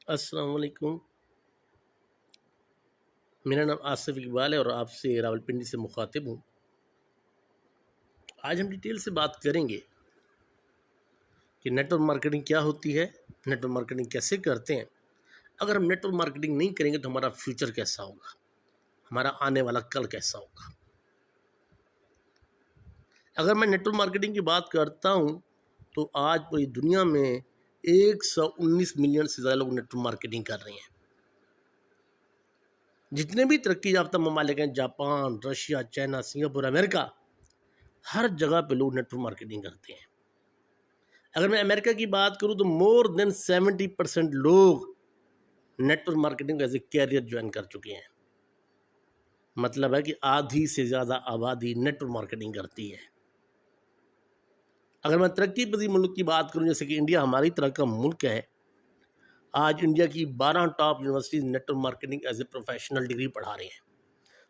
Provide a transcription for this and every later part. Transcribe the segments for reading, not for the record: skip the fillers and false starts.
अस्सलाम वालेकुम। मेरा नाम आसिफ इकबाल है और आपसे रावलपिंडी से मुखातिब हूँ। आज हम डिटेल से बात करेंगे कि नेटवर्क मार्केटिंग क्या होती है, नेटवर्क मार्केटिंग कैसे करते हैं। अगर हम नेटवर्क मार्केटिंग नहीं करेंगे तो हमारा फ्यूचर कैसा होगा, हमारा आने वाला कल कैसा होगा। अगर मैं नेटवर्क मार्केटिंग की बात करता हूँ तो आज पूरी दुनिया में 119 मिलियन से ज़्यादा लोग नेटवर्क मार्केटिंग कर रहे हैं। जितने भी तरक्की याफ्ता ममालिक हैं, Japan, Russia, China, Singapore, America, हर जगह पे लोग नेटवर्क मार्केटिंग करते हैं। अगर मैं अमेरिका की बात करूं तो मोर देन 70% लोग network marketing as a career join कर चुके हैं। मतलब है कि आधी से ज़्यादा आबादी नेटवर्क मार्केटिंग करती है। अगर मैं तरक्की पजीर मुल्क की बात करूं, जैसे कि इंडिया हमारी तरह का मुल्क है, आज इंडिया की 12 top universities network marketing as a professional degree पढ़ा रही हैं।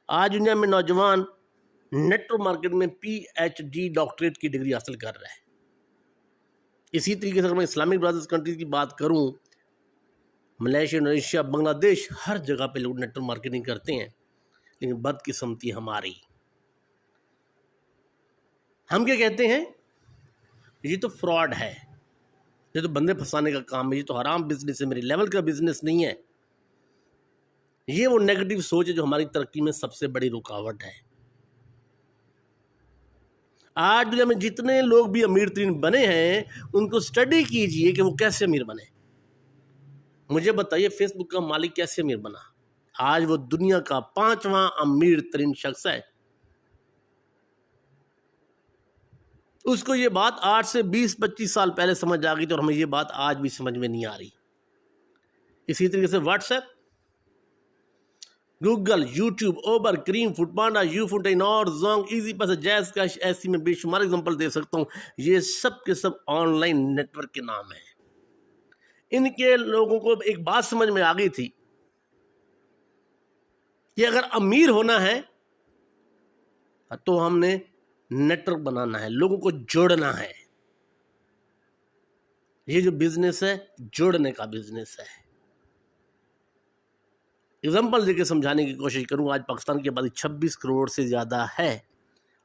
आज इंडिया में नौजवान नेटवर्क मार्केटिंग में PhD डॉक्टरेट की डिग्री हासिल कर रहा है। इसी तरीके से अगर मैं इस्लामिक ब्रादर्स कंट्रीज की बात करूं, मलेशिया, इंडोनेशिया, बांग्लादेश, हर जगह पे लोग नेटवर्क मार्केटिंग करते हैं। लेकिन बदकिस्मती हमारी, हम क्या कहते हैं, ये तो फ्रॉड है, ये तो बंदे फंसाने का काम है, ये तो हराम बिजनेस है, मेरे लेवल का बिजनेस नहीं है। ये वो नेगेटिव सोच है जो हमारी तरक्की में सबसे बड़ी रुकावट है। आज दुनिया में जितने लोग भी अमीर तरीन बने हैं, उनको स्टडी कीजिए कि वो कैसे अमीर बने। मुझे बताइए, फेसबुक का मालिक कैसे अमीर बना? आज वो दुनिया का 5वां अमीर तरीन शख्स है। उसको ये बात 8 से 20-25 साल पहले समझ आ गई थी और हमें ये बात आज भी समझ में नहीं आ रही। इसी तरीके से व्हाट्सएप, गूगल, यूट्यूब, ओबर, क्रीम, फूडपांडा, यूफुटेन और जोंग, इजी पैसा, जैज कैश, ऐसी में बेशुमार एग्जांपल दे सकता हूँ। ये सब के सब ऑनलाइन नेटवर्क के नाम है। इनके लोगों को एक बात समझ में आ गई थी कि अगर अमीर होना है तो हमने नेटवर्क बनाना है, लोगों को जोड़ना है। ये जो बिजनेस है, जोड़ने का बिजनेस है। एग्जाम्पल देके समझाने की कोशिश करूं। आज पाकिस्तान की आबादी 26 करोड़ से ज़्यादा है।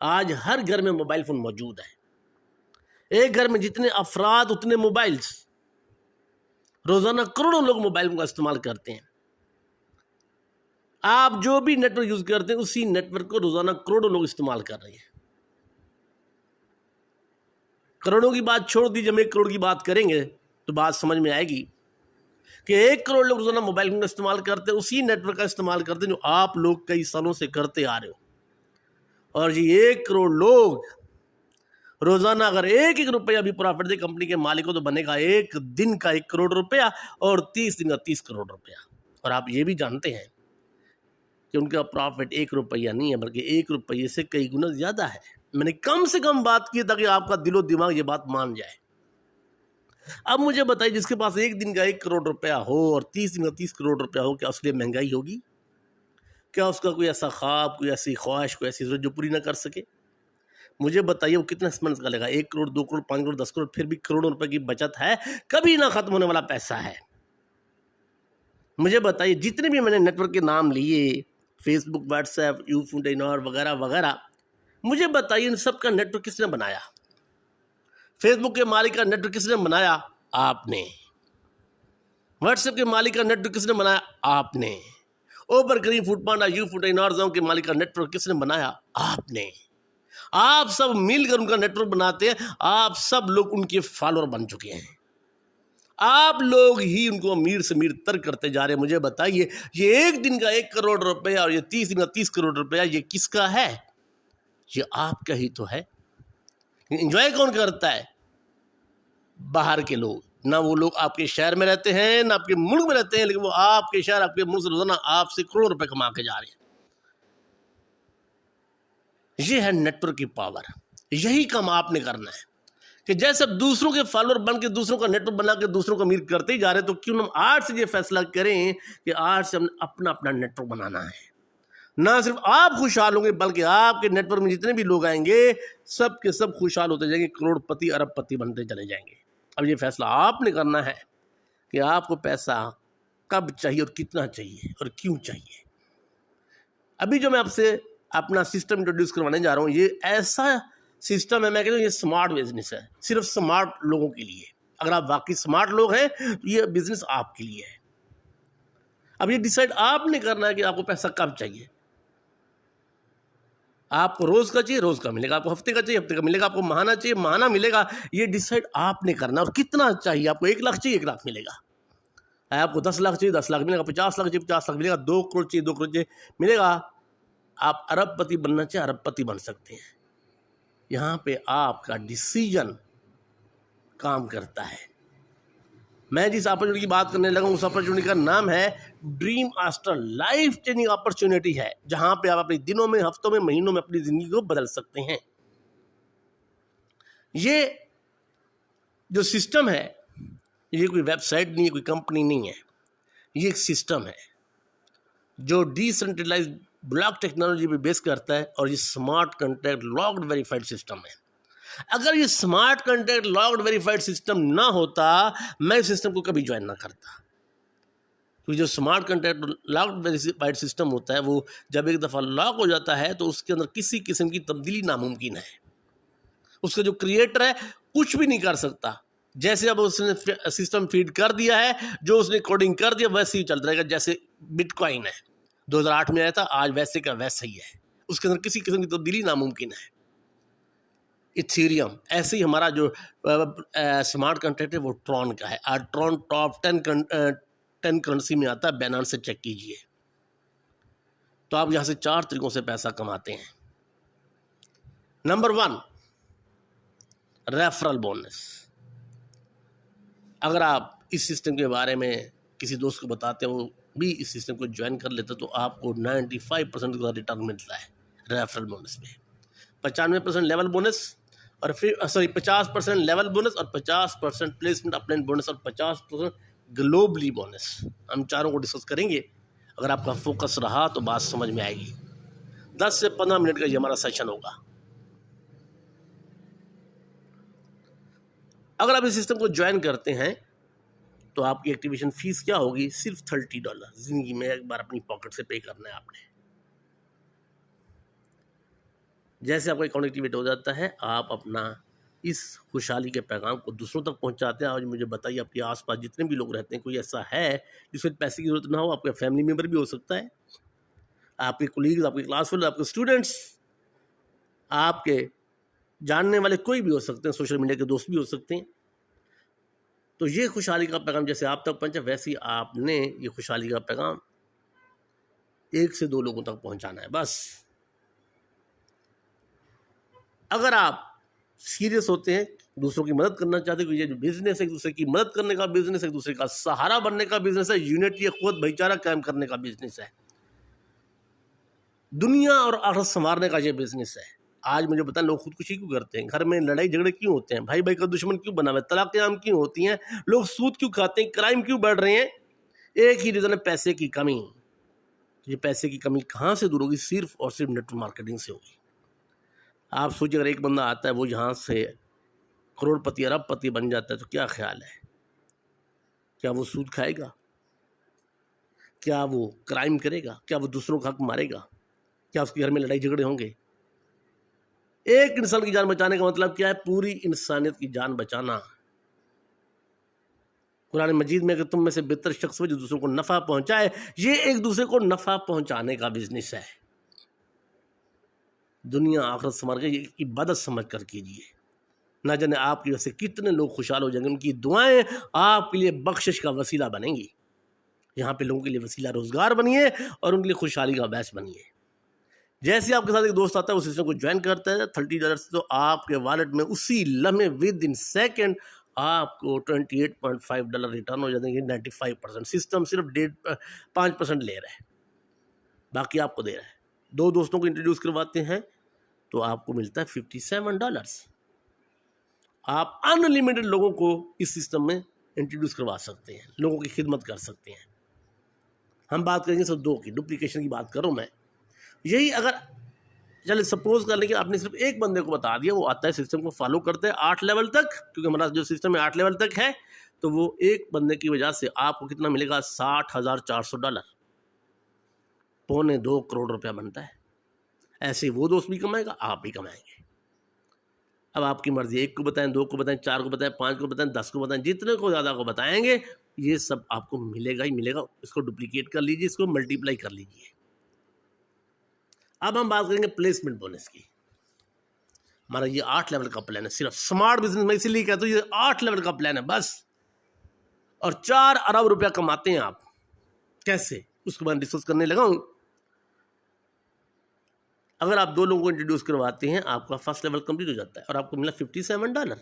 आज हर घर में मोबाइल फ़ोन मौजूद है। एक घर में जितने अफराद उतने मोबाइल्स। रोज़ाना करोड़ों लोग मोबाइल फोन का इस्तेमाल करते हैं। आप जो भी नेटवर्क यूज़ करते हैं, उसी नेटवर्क को रोज़ाना करोड़ों लोग इस्तेमाल कर रहे हैं। करोड़ों की बात छोड़ दीजिए, हम 1 करोड़ की बात करेंगे तो बात समझ में आएगी कि 1 करोड़ लोग रोज़ाना मोबाइल फोन का इस्तेमाल करते हैं, उसी नेटवर्क का इस्तेमाल करते हैं जो आप लोग कई सालों से करते आ रहे हो। और ये 1 करोड़ लोग रोज़ाना अगर 1-1 रुपया भी प्रॉफिट दे कंपनी के मालिक को, तो बनेगा एक दिन का 1 करोड़ रुपया और 30 दिन का 30 करोड़ रुपया। और आप ये भी जानते हैं कि उनका प्रॉफिट 1 रुपया नहीं है, बल्कि 1 रुपये से कई गुना ज़्यादा है। मैंने कम से कम बात की ताकि आपका दिलो दिमाग ये बात मान जाए। अब मुझे बताइए, जिसके पास एक दिन का 1 करोड़ रुपया हो और 30 दिन का 30 करोड़ रुपया हो, क्या उसके लिए महंगाई होगी? क्या उसका कोई ऐसा ख्वाब, कोई ऐसी ख्वाहिश, कोई ऐसी ज़रूरत जो पूरी ना कर सके? मुझे बताइए वो कितना समझ का लेगा? 1 करोड़, 2 करोड़, 5 करोड़, 10 करोड़, फिर भी करोड़ों रुपए की बचत है, कभी ना खत्म होने वाला पैसा है। मुझे बताइए, जितने भी मैंने नेटवर्क के नाम लिए, फेसबुक, व्हाट्सएप, यूफुटेन और वगैरह वगैरह, मुझे बताइए इन सब का नेटवर्क किसने बनाया? फेसबुक के मालिक का नेटवर्क किसने बनाया? आपने। व्हाट्सएप के मालिक का नेटवर्क किसने बनाया? आपने। ओबर, क्रीम, फूडपांडा, यूफुटेन और जोंग के मालिक का नेटवर्क किसने बनाया? आपने। आप सब मिलकर उनका नेटवर्क बनाते हैं। आप सब लोग उनके फॉलोअर बन चुके हैं। आप लोग ही उनको अमीर से अमीर तर करते जा रहे हैं। मुझे बताइए, ये एक दिन का 1 करोड़ रुपया और ये 30 दिन का 30 करोड़ रुपया, ये किसका है? ये आपका ही तो है। एंजॉय कौन करता है? बाहर के लोग। ना वो लोग आपके शहर में रहते हैं, ना आपके मुल्क में रहते हैं, लेकिन वो आपके शहर, आपके मुल्क से रोजाना आपसे करोड़ों रुपए कमा के जा रहे हैं। ये है नेटवर्क की पावर। यही काम आपने करना है कि जैसे दूसरों के फॉलोअर बन के, दूसरों का नेटवर्क बना के दूसरों को अमीर करते ही जा रहे हैं, तो क्यों हम आज से ये फैसला करें कि आज से हमने अपना अपना नेटवर्क बनाना है। ना सिर्फ आप खुशहाल होंगे, बल्कि आपके नेटवर्क में जितने भी लोग आएंगे, सब के सब खुशहाल होते जाएंगे, करोड़पति, अरबपति बनते चले जाएंगे। अब ये फैसला आपने करना है कि आपको पैसा कब चाहिए और कितना चाहिए और क्यों चाहिए। अभी जो मैं आपसे अपना सिस्टम इंट्रोड्यूस करवाने जा रहा हूँ, ये ऐसा सिस्टम है, मैं कहता हूँ ये स्मार्ट बिजनेस है, सिर्फ स्मार्ट लोगों के लिए। अगर आप वाकई स्मार्ट लोग हैं तो ये बिजनेस आपके लिए है। अब ये डिसाइड आपने करना है कि आपको पैसा कब चाहिए। आपको रोज का चाहिए, रोज का मिलेगा, आपको हफ्ते का चाहिए, हफ्ते का मिलेगा, आपको महाना चाहिए, महाना मिलेगा। ये डिसाइड आपने करना। और कितना चाहिए, आपको 1 लाख चाहिए, 1 लाख मिलेगा। आपको 10 लाख चाहिए, 10 लाख मिलेगा। 50 लाख चाहिए, 50 लाख मिलेगा। 2 करोड़ चाहिए, 2 करोड़ चाहिए, मिलेगा। आप अरबपति बनना चाहिए, अरबपति बन सकते हैं। यहाँ पे आपका डिसीजन काम करता है। मैं जिस अपॉर्चुनिटी की बात करने लगा उस अपॉर्चुनिटी का नाम है ड्रीम आस्टर। लाइफ चेंजिंग अपॉर्चुनिटी है, जहां पे आप अपने दिनों में, हफ्तों में, महीनों में अपनी जिंदगी को बदल सकते हैं। ये जो सिस्टम है, ये कोई वेबसाइट नहीं है, कोई कंपनी नहीं है, ये एक सिस्टम है जो डिसेंट्रलाइज ब्लॉक टेक्नोलॉजी पे बेस करता है। और ये smart contract locked verified system है। अगर ये smart contract locked verified system ना होता, मैं इस सिस्टम को कभी ज्वाइन ना करता। क्योंकि जो smart contract locked verified system होता है, वो जब एक दफ़ा लॉक हो जाता है तो उसके अंदर किसी किस्म की तब्दीली नामुमकिन है। उसका जो क्रिएटर है कुछ भी नहीं कर सकता। जैसे अब उसने सिस्टम फीड कर दिया है, जो उसने कोडिंग कर दिया वैसे ही चलता रहेगा। जैसे बिटकॉइन है, 2008 में आया था, आज वैसे का वैसा ही है। उसके अंदर किसी किस्म की तब्दीली नामुमकिन है। इथेरियम ऐसे ही हमारा जो स्मार्ट कॉन्ट्रैक्ट है वो ट्रॉन का है। आज ट्रॉन टॉप 10 करेंसी में आता है, बाइनेंस से चेक कीजिए। तो आप यहाँ से 4 तरीकों से पैसा कमाते हैं। Number 1, referral bonus. अगर आप इस सिस्टम के बारे में किसी दोस्त को बताते हो, भी इस सिस्टम को ज्वाइन कर लेते, तो आपको 95% का रिटर्न मिलता है रेफरल बोनस में। 95% लेवल बोनस और फिर 50% लेवल बोनस और 50% प्लेसमेंट अपलाइन बोनस और 50% ग्लोबली बोनस। हम चारों को डिस्कस करेंगे। अगर आपका फोकस रहा तो बात समझ में आएगी। 10 से 15 मिनट का ये हमारा सेशन होगा। अगर आप इस सिस्टम को ज्वाइन करते हैं तो आपकी एक्टिवेशन फीस क्या होगी? सिर्फ $30। जिंदगी में एक बार अपनी पॉकेट से पे करना है आपने। जैसे आपका अकाउंट एक्टिवेट हो जाता है, आप अपना इस खुशहाली के पैगाम को दूसरों तक पहुंचाते हैं। आज मुझे बताइए, आपके आसपास जितने भी लोग रहते हैं, कोई ऐसा है जिसको पैसे की जरूरत ना हो? आपका फैमिली मेम्बर भी हो सकता है, आपके कोलीग्स, आपके क्लास फेलो, आपके स्टूडेंट्स, आपके जानने वाले कोई भी हो सकते हैं, सोशल मीडिया के दोस्त भी हो सकते हैं। तो ये खुशहाली का पैगाम जैसे आप तक पहुंचा, वैसे ही आपने ये खुशहाली का पैगाम 1 से 2 लोगों तक पहुंचाना है बस। अगर आप सीरियस होते हैं, दूसरों की मदद करना चाहते हैं, ये जो बिजनेस है, एक दूसरे की मदद करने का बिजनेस है, एक दूसरे का सहारा बनने का बिजनेस है, यूनिटी, क़ुव्वत, भाईचारा कायम करने का बिजनेस है, दुनिया और आखिरत संवारने का ये बिजनेस है। आज मुझे बताएं, लोग खुदकुशी क्यों करते हैं? घर में लड़ाई झगड़े क्यों होते हैं? भाई भाई का दुश्मन क्यों बना हुआ है? तलाक़ें आम क्यों होती हैं? लोग सूद क्यों खाते हैं? क्राइम क्यों बढ़ रहे हैं? एक ही रीज़न है, पैसे की कमी। ये पैसे की कमी कहाँ से दूर होगी? सिर्फ और सिर्फ नेटवर्क मार्केटिंग से होगी। आप सोचिए, अगर एक बंदा आता है, वो यहाँ से करोड़पति, अरबपति बन जाता है, तो क्या ख्याल है? क्या वो सूद खाएगा? क्या वो क्राइम करेगा? क्या वो दूसरों का हक मारेगा? क्या उसके घर में लड़ाई झगड़े होंगे? एक इंसान की जान बचाने का मतलब क्या है? पूरी इंसानियत की जान बचाना। कुरान मजीद में कि तुम में से बेहतर शख्स हो जो दूसरों को नफ़ा पहुंचाए, ये एक दूसरे को नफ़ा पहुंचाने का बिजनेस है। दुनिया आखिरत संवार के ये इबादत समझ कर कीजिए। ना जाने आपकी वजह से कितने लोग खुशहाल हो जाएंगे। उनकी दुआएं आपके लिए बख्शिश का वसीला बनेंगी। यहाँ पे लोगों के लिए वसीला रोजगार बनिए और उनके लिए खुशहाली का बायस बनिए। जैसे आपके साथ एक दोस्त आता है, उस सिस्टम को ज्वाइन करता है $30 से, तो आपके वॉलेट में उसी लम्हे विद इन सेकेंड आपको $28.5 रिटर्न हो जाएंगे। 95% सिस्टम सिर्फ 5% ले रहा है, बाकी आपको दे रहा है। 2 दोस्तों को इंट्रोड्यूस करवाते हैं तो आपको मिलता है $57। आप अनलिमिटेड लोगों को इस सिस्टम में इंट्रोड्यूस करवा सकते हैं, लोगों की खिदमत कर सकते हैं। हम बात करेंगे सब 2 की, डुप्लीकेशन की बात करूं मैं। यही अगर चले सपोज कर लें कि आपने सिर्फ एक बंदे को बता दिया, वो आता है, सिस्टम को फॉलो करते हैं 8 लेवल तक, क्योंकि हमारा जो सिस्टम है 8 लेवल तक है, तो वो एक बंदे की वजह से आपको कितना मिलेगा, $60,400, ₹2.25 करोड़ बनता है। ऐसे वो दोस्त भी कमाएगा, आप भी कमाएंगे। अब आपकी मर्जी, एक को बताएं, दो को बताएं, चार को बताएं, पांच को बताएं, 10 को बताएं, जितने को ज़्यादा को बताएंगे ये सब आपको मिलेगा ही मिलेगा। इसको डुप्लीकेट कर लीजिए, इसको मल्टीप्लाई कर लीजिए। अब हम बात करेंगे प्लेसमेंट बोनस की। हमारा ये 8 लेवल का प्लान है, सिर्फ स्मार्ट बिजनेस में इसीलिए कहता हूँ ये 8 लेवल का प्लान है बस। और 4 अरब रुपया कमाते हैं आप। कैसे, उसके बाद डिस्कस करने लगा हूं। अगर आप 2 लोगों को इंट्रोड्यूस करवाते हैं, आपका फर्स्ट लेवल कंप्लीट हो जाता है और आपको मिला $57।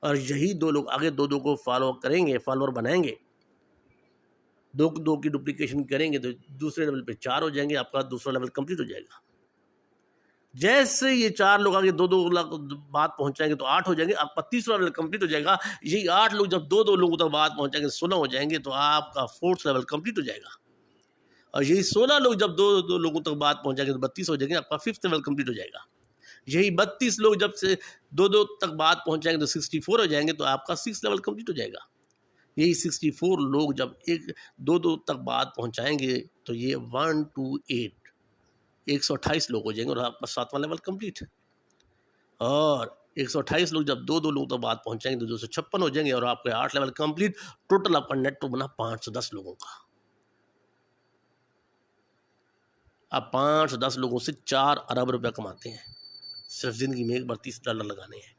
और यही 2 लोग आगे 2 को फॉलो करेंगे, फॉलोअर बनाएंगे, 2 की डुप्लीकेशन करेंगे तो दूसरे लेवल पे 4 हो जाएंगे, आपका दूसरा लेवल कंप्लीट हो जाएगा। जैसे ये 4 लोग आगे 2 लाख बात पहुंचाएंगे तो 8 हो जाएंगे, आपका तीसरा लेवल कंप्लीट हो जाएगा। यही 8 लोग जब 2 लोगों तक बात पहुंचाएंगे 16 हो जाएंगे, तो आपका फोर्थ लेवल कंप्लीट हो जाएगा। और यही 16 लोग जब 2 लोगों तक बात पहुंचाएंगे तो 32 हो जाएंगे, आपका फिफ्थ लेवल कंप्लीट हो जाएगा। यही 32 लोग जब से 2 तक बात पहुंचाएंगे तो 64 हो जाएंगे, तो आपका सिक्स लेवल कंप्लीट हो जाएगा। यही 64 लोग जब 2 तक बात पहुंचाएंगे तो ये 1 2 8 128 लोग हो जाएंगे और आपका 7वां लेवल कंप्लीट है। और 128 लोग जब 2 लोगों तक बात पहुंचाएंगे तो 256 हो जाएंगे और आपके 8 लेवल कंप्लीट। टोटल आपका नेट तो बना 510 लोगों का। आप 510 लोगों से 4 अरब रुपया कमाते हैं, सिर्फ जिंदगी में एक बार $30 लगाने हैं।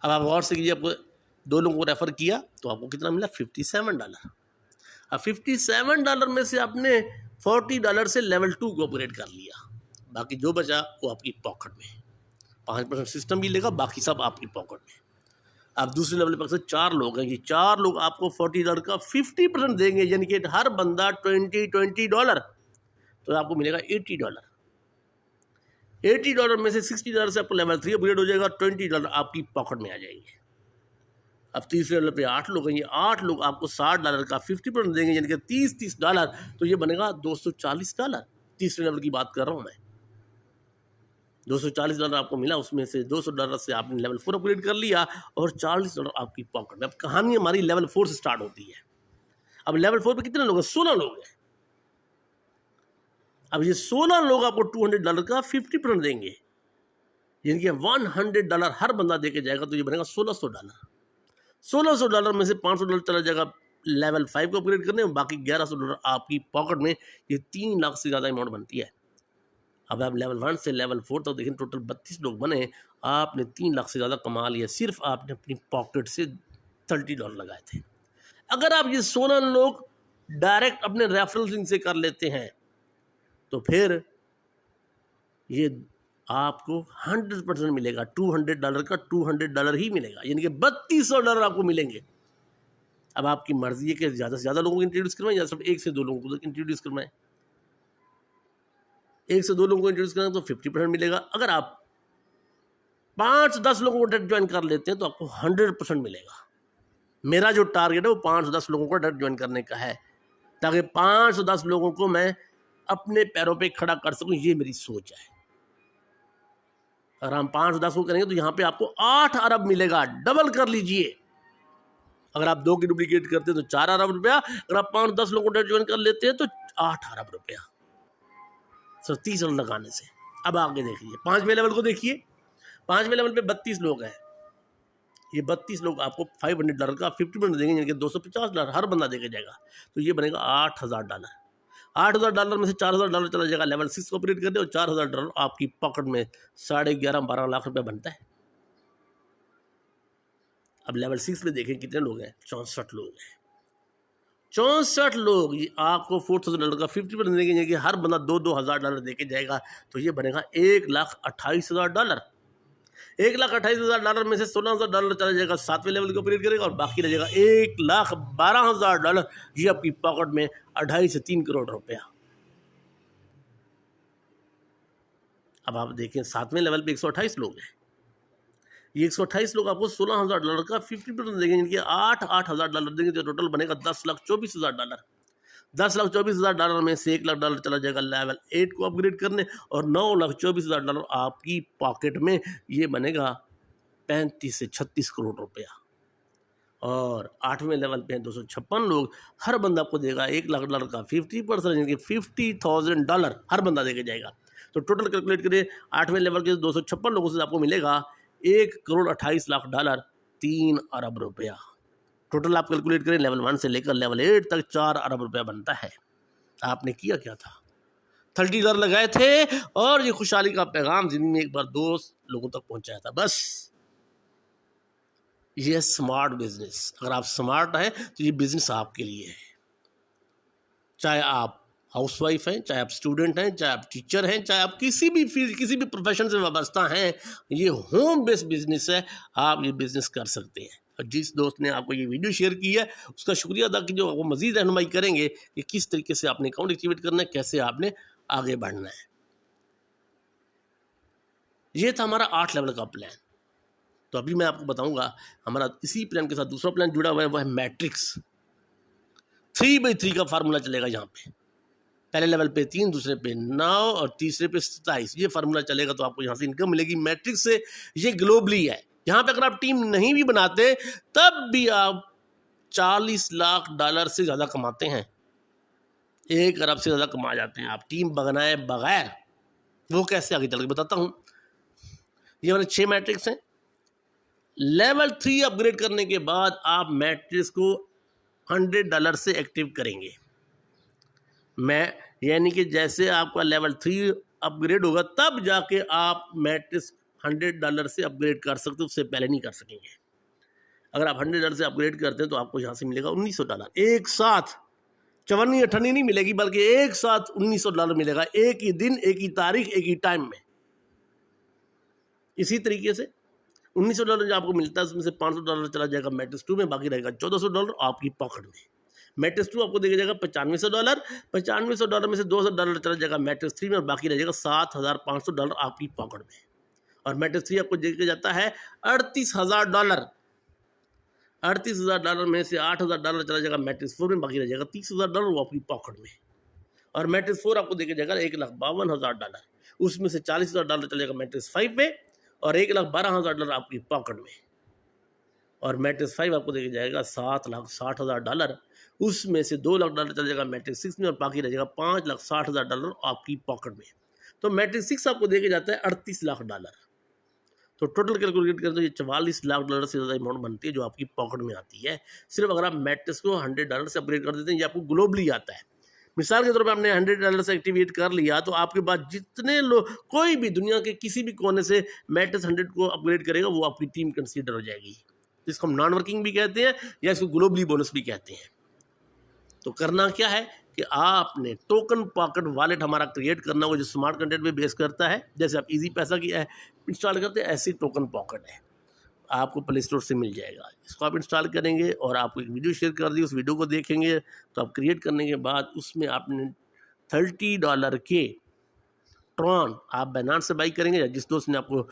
अब आप गौर से कीजिए, आपको 2 लोगों को रेफर किया तो आपको कितना मिला, $57। अब $57 में से आपने $40 से लेवल 2 को अपग्रेड कर लिया, बाकी जो बचा वो आपकी पॉकेट में। 5% सिस्टम भी लेगा, बाकी सब आपकी पॉकेट में। अब दूसरे लेवल पर 4 लोग हैं, ये 4 लोग आपको $40 का 50% देंगे, यानी कि हर बंदा $20 तो आपको मिलेगा $80। $80 में से $60 से आपको लेवल 3 अपग्रेड हो जाएगा, $20 आपकी पॉकेट में आ जाएंगे। अब तीसरे लेवल पे 8 लोग हैं, ये 8 लोग आपको $60 का 50% देंगे, यानी कि $30 तो ये बनेगा $240। तीसरे लेवल की बात कर रहा हूँ मैं। $240 आपको मिला, उसमें से $200 से आपने लेवल 4 अपग्रेड कर लिया और $40 आपकी पॉकेट में। अब कहानी हमारी लेवल 4 से स्टार्ट होती है। अब लेवल 4 पे कितने लोग हैं, 16 लोग हैं। अब ये 16 लोग आपको $200 का 50% देंगे, यानी कि $100 हर बंदा देके जाएगा, तो ये बनेगा $1600। $1600 में से $500 चला जाएगा लेवल 5 को अपग्रेड करने, और बाकी $1100 आपकी पॉकेट में। ये 3 लाख से ज़्यादा अमाउंट बनती है। अब आप लेवल 1 से लेवल 4 तक देखें, टोटल 32 लोग बने, आपने 3 लाख से ज़्यादा कमा लिया, सिर्फ आपने अपनी पॉकेट से $30 लगाए थे। अगर आप ये 16 लोग डायरेक्ट अपने रेफरल लिंक से कर लेते हैं तो फिर ये आपको 100% मिलेगा, $200 का $200 ही मिलेगा, यानी कि $3200 आपको मिलेंगे। अब आपकी मर्जी है कि ज़्यादा से ज़्यादा लोगों को इंट्रोड्यूस करवाएं या सिर्फ 1 से 2 लोगों को इंट्रोड्यूस करवाएं। 1 से 2 लोगों को इंट्रोड्यूस करें तो 50% मिलेगा। अगर आप 5-10 लोगों को डायरेक्ट ज्वाइन कर लेते हैं तो आपको 100% मिलेगा। मेरा जो टारगेट है वो 5-10 लोगों को डायरेक्ट ज्वाइन करने का है, ताकि 5-10 लोगों को मैं अपने पैरों पे खड़ा कर सकूं, ये मेरी सोच है। अगर हम 5-10 को करेंगे तो यहाँ पे आपको 8 अरब मिलेगा, डबल कर लीजिए। अगर आप 2 की डुप्लीकेट करते हैं तो 4 अरब रुपया, अगर आप 5-10 लोगों को डायरेक्ट ज्वाइन कर लेते हैं तो 8 अरब रुपया, सर 30 रन लगाने से। अब आगे देखिए 5वें लेवल को देखिए। 5वें लेवल पे 32 लोग हैं, ये 32 लोग आपको $500 का 50% देंगे, यानी कि $250 हर बंदा देके जाएगा, तो ये बनेगा $8000। $8000 में से $4000 चला जाएगा लेवल 6 को ऑपरेट करने, और $4000 आपकी पॉकेट में 11.5-12 लाख रुपए बनता है। अब लेवल 6 में देखें कितने लोग हैं, 64 लोग हैं। 64 लोग ये आपको $4000 का 50% देंगे, यानी कि हर बंदा $2,000 देके जाएगा, तो ये बनेगा $1,28,000। $1,28,000 में से $16,000 चला जाएगा 7वें लेवल को ऑपरेट करेगा, और बाकी रह जाएगा $1,12,000। ये आपकी पॉकेट में 2.5 से 3 करोड़ रुपया। अब आप देखें 7वें लेवल पे 128 लोग हैं, ये 128 लोग आपको $16,000 का 50% देंगे, यानी कि $8,000 देंगे, तो टोटल बनेगा $10,24,000। $10,24,000 में से $1,00,000 चला जाएगा लेवल 8 को अपग्रेड करने, और $9,24,000 आपकी पॉकेट में। ये बनेगा 35 से 36 करोड़ रुपया। और 8वें लेवल पे हैं $256 लोग। हर बंदा आपको देगा $1,00,000 का 50%, यानी कि $50,000 हर बंदा देके जाएगा। तो टोटल कैलकुलेट करिए 8वें लेवल के 256 लोगों से आपको मिलेगा $1,28,00,000, 3 अरब रुपया। टोटल आप कैलकुलेट करें लेवल 1 से लेकर लेवल 8 तक 4 अरब रुपया बनता है। आपने किया क्या था? $30 लगाए थे और ये खुशहाली का पैगाम जिंदगी में एक बार 2 लोगों तक पहुंचाया था, बस। ये स्मार्ट बिजनेस। अगर आप स्मार्ट हैं तो ये बिजनेस आपके लिए है। चाहे आप हाउसवाइफ हैं, चाहे आप स्टूडेंट हैं, चाहे आप टीचर हैं, चाहे आप किसी भी फील्ड, किसी भी प्रोफेशन से वाबस्ता हैं, ये होम बेस्ड बिजनेस है। आप ये बिजनेस कर सकते हैं। और जिस दोस्त ने आपको ये वीडियो शेयर की है उसका शुक्रिया अदा कीजिए। वो मजीद रहनुमाई करेंगे कि किस तरीके से आपने अकाउंट एक्टिवेट करना है, कैसे आपने आगे बढ़ना है। ये था हमारा 8 लेवल का प्लान। तो अभी मैं आपको बताऊंगा हमारा इसी प्लान के साथ दूसरा प्लान जुड़ा हुआ है, वो है मैट्रिक्स। 3x3 का फार्मूला चलेगा। यहाँ पे पहले लेवल पे 3, दूसरे पे 9 और तीसरे पे 27। ये फार्मूला चलेगा तो आपको यहाँ से इनकम मिलेगी मैट्रिक्स से। ये ग्लोबली है। यहाँ पे अगर आप टीम नहीं भी बनाते तब भी आप $40 लाख से ज़्यादा कमाते हैं, 1 अरब से ज़्यादा कमा जाते हैं आप टीम बनाए बगैर। वो कैसे, आगे चल के बताता हूँ। ये वाले 6 मैट्रिक्स हैं। लेवल 3 अपग्रेड करने के बाद आप मैट्रिक्स को $100 से एक्टिव करेंगे। मैं यानी कि जैसे आपका लेवल 3 अपग्रेड होगा तब जाके आप मैट्रिक्स $100 से अपग्रेड कर सकते हो, उससे पहले नहीं कर सकेंगे। अगर आप $100 से अपग्रेड करते हैं तो आपको यहाँ से मिलेगा $1,900 एक साथ। 54-58 नहीं मिलेगी, बल्कि एक साथ $1,900 मिलेगा, एक ही दिन, एक ही तारीख, एक ही टाइम में। इसी तरीके से $1,900 जो आपको मिलता है उसमें से $500 चला जाएगा मैट्रिक्स 2 में, बाकी रहेगा $1,400 आपकी पॉकेट में। मैट्रिक्स 2 आपको देगा जाएगा $9500, $9500 में से $200 चला जाएगा मैट्रिक्स 3 में और बाकी रह जाएगा $7,500 आपकी पॉकेट में। और मैट्रिक्स 3 आपको देके जाता है $38,000। $38,000 में से $8,000 चला जाएगा मैट्रिक्स 4 में, बाकी रह जाएगा $30,000 वो आपकी पॉकेट में। और मैट्रिक्स 4 आपको देके जाएगा $1,52,000, उसमें से $40,000 चलेगा मैट्रिक्स 5 में और $1,12,000 आपकी पॉकेट में। और मैट्रिक्स 5 आपको देके जाएगा $7,60,000, उसमें से $2,00,000 चल जाएगा मैट्रिक्स 6 में और बाकी रह जाएगा $5,60,000 आपकी पॉकेट में। तो मैट्रिक्स 6 आपको देके जाता है $38 लाख। तो टोटल कैलकुलेट करें तो ये $44 लाख से ज़्यादा अमाउंट बनती है जो आपकी पॉकेट में आती है, सिर्फ अगर आप मैट्रिक्स को $100 से अपग्रेड कर देते हैं। ये आपको ग्लोबली आता है। मिसाल के तौर पर आपने $100 से एक्टिवेट कर लिया तो आपके पास जितने लोग, कोई भी दुनिया के किसी भी कोने से मैट्रिक्स 100 को अपग्रेड करेगा वो आपकी टीम कंसीडर हो जाएगी। इसको हम नॉन वर्किंग भी कहते हैं या इसको ग्लोबली बोनस भी कहते हैं। तो करना क्या है कि आपने टोकन पॉकेट वॉलेट हमारा क्रिएट करना, वो जो स्मार्ट कंटेंट पे बेस करता है। जैसे आप इजी पैसा की इंस्टॉल करते हैं, ऐसी टोकन पॉकेट है, आपको प्ले स्टोर से मिल जाएगा। इसको आप इंस्टॉल करेंगे और आपको एक वीडियो शेयर कर दी, उस वीडियो को देखेंगे तो आप क्रिएट करने के बाद उसमें आपने $30 के ट्रॉन आप बाइनेंस से बाई करेंगे या जिस दोस्त ने आपको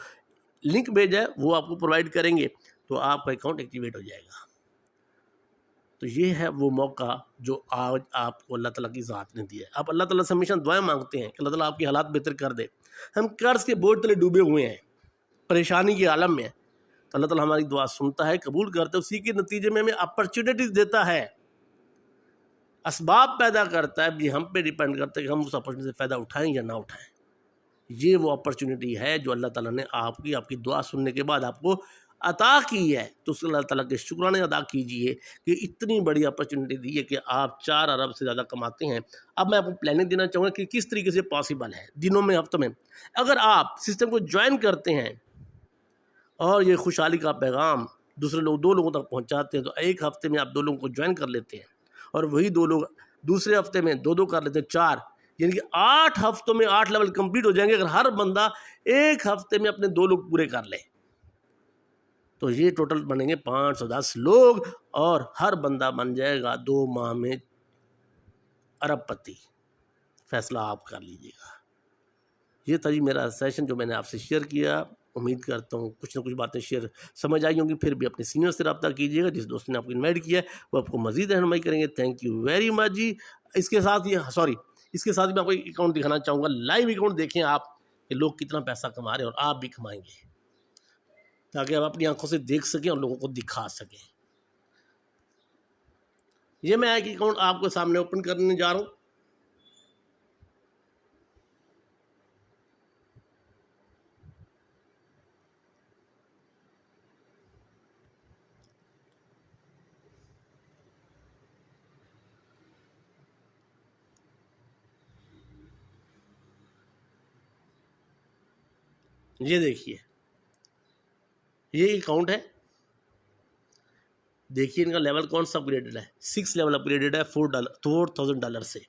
लिंक भेजा है वो आपको प्रोवाइड करेंगे तो आपका अकाउंट एक्टिवेट हो जाएगा। तो ये है वो मौका जो आज आपको अल्लाह ताला की ज़ात ने दिया है। आप अल्लाह ताला से हमेशा दुआएं मांगते हैं कि अल्लाह ताला आपकी हालात बेहतर कर दे। हम कर्ज के बोझ तले डूबे हुए हैं, परेशानी के आलम में, तो अल्लाह ताला हमारी दुआ सुनता है, कबूल करता है, उसी के नतीजे में हमें अपॉर्चुनिटीज़ देता है, असबाब पैदा करता है। ये हम पे डिपेंड करता है कि हम उस अपॉर्चुनिटी से फ़ायदा उठाएँ या ना उठाएँ। ये वो अपॉर्चुनिटी है जो अल्लाह ताला ने आपकी दुआ सुनने के बाद आपको अता की है। तो उस अल्लाह ताला के शुक्राने अदा कीजिए कि इतनी बड़ी अपॉर्चुनिटी दी है कि आप 4 अरब से ज़्यादा कमाते हैं। अब मैं आपको प्लानिंग देना चाहूँगा कि किस तरीके से पॉसिबल है, दिनों में, हफ्तों में। अगर आप सिस्टम को ज्वाइन करते हैं और ये खुशहाली का पैगाम दूसरे लोग 2 लोगों तक पहुँचाते हैं, तो एक हफ्ते में आप 2 लोगों को ज्वाइन कर लेते हैं और वही 2 लोग दूसरे हफ्ते में 2-2 कर लेते हैं, 4, यानी कि 8 हफ्तों में 8 लेवल कंप्लीट हो जाएंगे। अगर हर बंदा एक हफ्ते में अपने 2 लोग पूरे कर ले तो ये टोटल बनेंगे 510 लोग और हर बंदा बन जाएगा 2 माह में अरबपति। फैसला आप कर लीजिएगा। ये था जी मेरा सेशन जो मैंने आपसे शेयर किया। उम्मीद करता हूँ कुछ ना कुछ बातें शेयर समझ आई होंगी। फिर भी अपने सीनियर से रब्ता कीजिएगा, जिस दोस्त ने आपको इन्वाइट किया है वो आपको मज़ीद रहनुमाई करेंगे। थैंक यू वेरी मच जी। इसके साथ मैं आपको एक अकाउंट दिखाना चाहूँगा, लाइव अकाउंट देखें आप कि लोग कितना पैसा कमा रहे हैं और आप भी कमाएंगे, ताकि आप अपनी आंखों से देख सकें और लोगों को दिखा सकें। ये मैं एक अकाउंट आपको सामने ओपन करने जा रहा हूँ। ये देखिए, ये अकाउंट है। देखिए इनका लेवल कौन सा अपग्रेडेड है, 6 लेवल अपग्रेडेड है $4,000 से।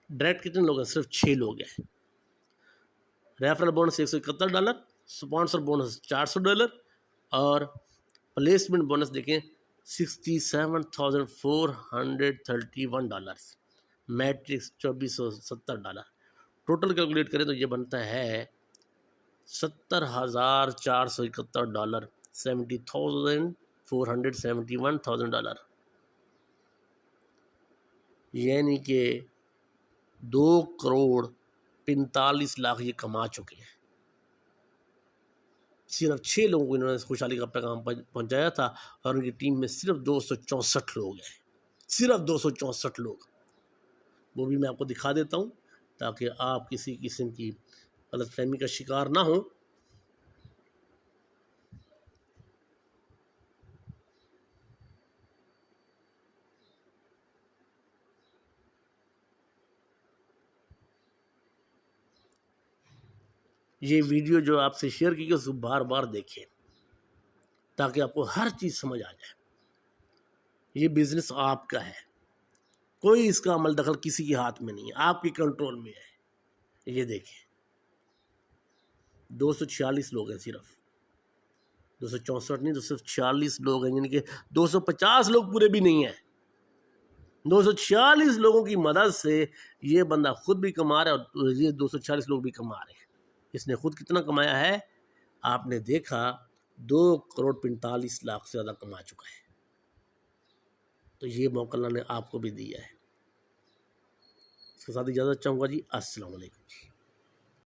डायरेक्ट कितने लोग हैं, सिर्फ 6 लोग हैं। रेफरल बोनस $171, स्पॉन्सर बोनस $400 और प्लेसमेंट बोनस देखें $67,431, मैट्रिक्स $2,470। टोटल कैलकुलेट करें तो ये बनता है $70,471, $70,471,000, यानी कि 2,45,00,000 ये कमा चुके हैं। सिर्फ 6 लोगों को इन्होंने खुशहाली का पैगाम पहुंचाया था और उनकी टीम में सिर्फ 264 लोग हैं, सिर्फ 264 लोग। वो भी मैं आपको दिखा देता हूं ताकि आप किसी किस्म की गलतफहमी का शिकार ना हो। ये वीडियो जो आपसे शेयर की उसको बार बार देखें ताकि आपको हर चीज़ समझ आ जाए। ये बिजनेस आपका है, कोई इसका अमल दखल किसी के हाथ में नहीं है, आपके कंट्रोल में है। ये देखें 246 लोग हैं, सिर्फ 264 नहीं, 246 लोग हैं, यानी कि 250 लोग पूरे भी नहीं हैं। 246 लोगों की मदद से ये बंदा खुद भी कमा रहा है और ये 246 लोग भी कमा रहे हैं। इसने खुद कितना कमाया है आपने देखा, 2,45,00,000 से ज़्यादा कमा चुका है। तो ये मौका अल्लाह ने आपको भी दिया है। इसके साथ इजाज़त चाहूँगा जी। अस्सलाम वालेकुम जी।